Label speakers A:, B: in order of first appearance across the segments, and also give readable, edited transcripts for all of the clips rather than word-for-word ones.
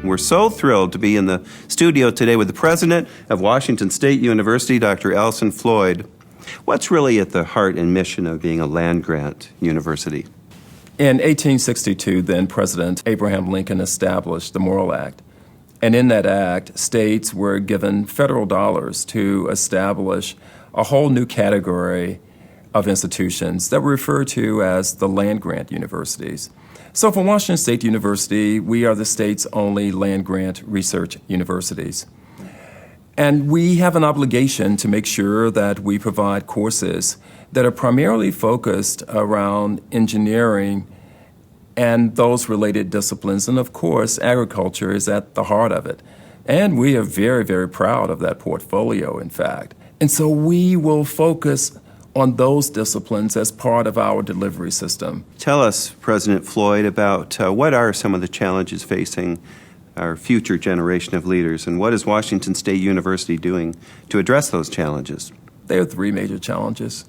A: We're so thrilled to be in the studio today with the president of Washington State University, Dr. Elson Floyd. What's really at the heart and mission of being a land-grant university?
B: In 1862, then President Abraham Lincoln established the Morrill Act. And in that act, states were given federal dollars to establish a whole new category of institutions that were referred to as the land-grant universities. So for Washington State University, we are the state's only land-grant research universities. And we have an obligation to make sure that we provide courses that are primarily focused around engineering and those related disciplines. And of course, agriculture is at the heart of it. And we are very, very proud of that portfolio, in fact. And so we will focus on those disciplines as part of our delivery system.
A: Tell us, President Floyd, about what are some of the challenges facing our future generation of leaders, and what is Washington State University doing to address those challenges?
B: There are three major challenges.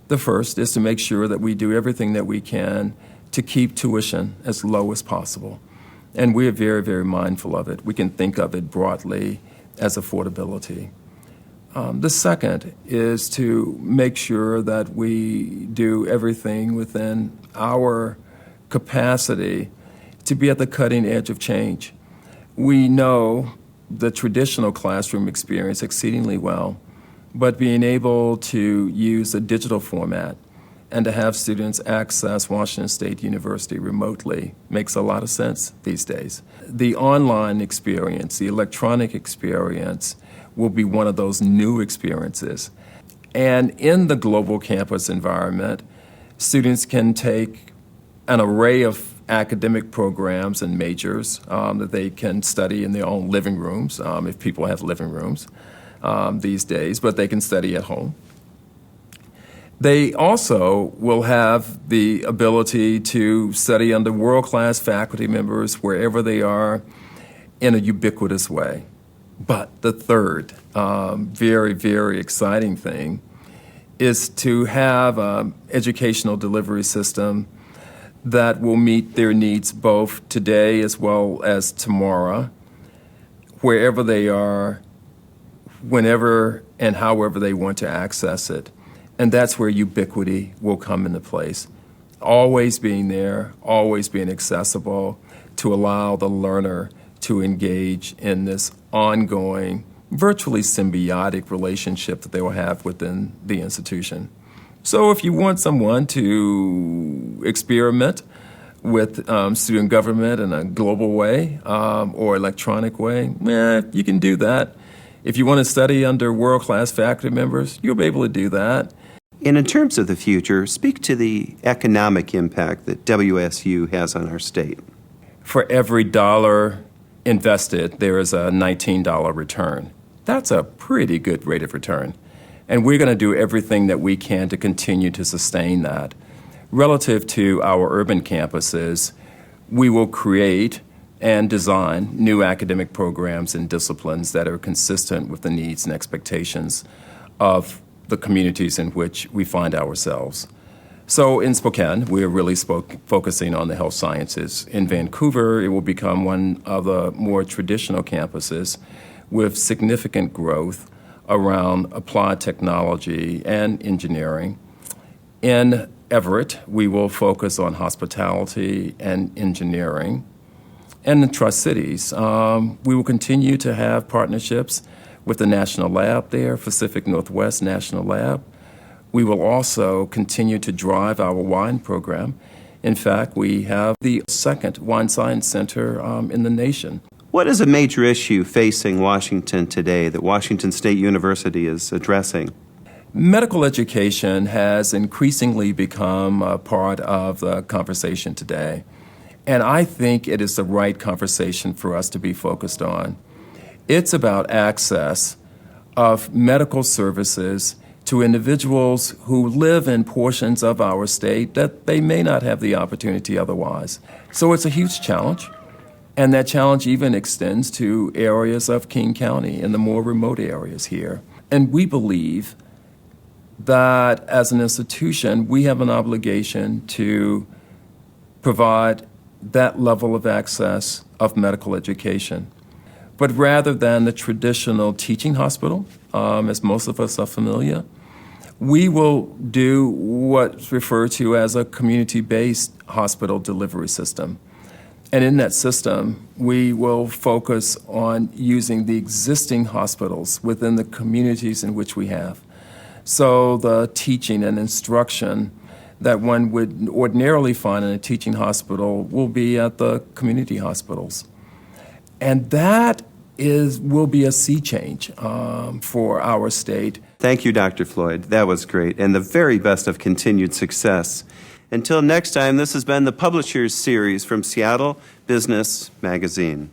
B: The first is to make sure that we do everything that we can to keep tuition as low as possible. And we are very, very mindful of it. We can think of it broadly as affordability. The second is to make sure that we do everything within our capacity to be at the cutting edge of change. We know the traditional classroom experience exceedingly well, but being able to use a digital format and to have students access Washington State University remotely makes a lot of sense these days. The online experience, the electronic experience, will be one of those new experiences. And in the global campus environment, students can take an array of academic programs and majors that they can study in their own living rooms, if people have living rooms these days, but they can study at home. They also will have the ability to study under world-class faculty members wherever they are in a ubiquitous way. But the third very, very exciting thing is to have an educational delivery system that will meet their needs both today as well as tomorrow, wherever they are, whenever and however they want to access it. And that's where ubiquity will come into place. Always being there, always being accessible to allow the learner to engage in this ongoing, virtually symbiotic relationship that they will have within the institution. So if you want someone to experiment with student government in a global way or electronic way, you can do that. If you want to study under world-class faculty members, you'll be able to do that.
A: And in terms of the future, speak to the economic impact that WSU has on our state.
B: For every dollar invested, there is a $19 return. That's a pretty good rate of return. And we're going to do everything that we can to continue to sustain that. Relative to our urban campuses, we will create and design new academic programs and disciplines that are consistent with the needs and expectations of the communities in which we find ourselves. So in Spokane, we're really focusing on the health sciences. In Vancouver, it will become one of the more traditional campuses with significant growth around applied technology and engineering. In Everett, we will focus on hospitality and engineering. And in Tri-Cities, we will continue to have partnerships with the National Lab there, Pacific Northwest National Lab. We will also continue to drive our wine program. In fact, we have the second wine science center in the nation.
A: What is a major issue facing Washington today that Washington State University is addressing?
B: Medical education has increasingly become a part of the conversation today. And I think it is the right conversation for us to be focused on. It's about access of medical services to individuals who live in portions of our state that they may not have the opportunity otherwise. So it's a huge challenge. And that challenge even extends to areas of King County and the more remote areas here. And we believe that as an institution, we have an obligation to provide that level of access of medical education. But rather than the traditional teaching hospital, as most of us are familiar, we will do what's referred to as a community-based hospital delivery system. And in that system, we will focus on using the existing hospitals within the communities in which we have. So the teaching and instruction that one would ordinarily find in a teaching hospital will be at the community hospitals. And that will be a sea change for our state.
A: Thank you, Dr. Floyd. That was great, and the very best of continued success. Until next time, this has been the Publishers Series from Seattle Business Magazine.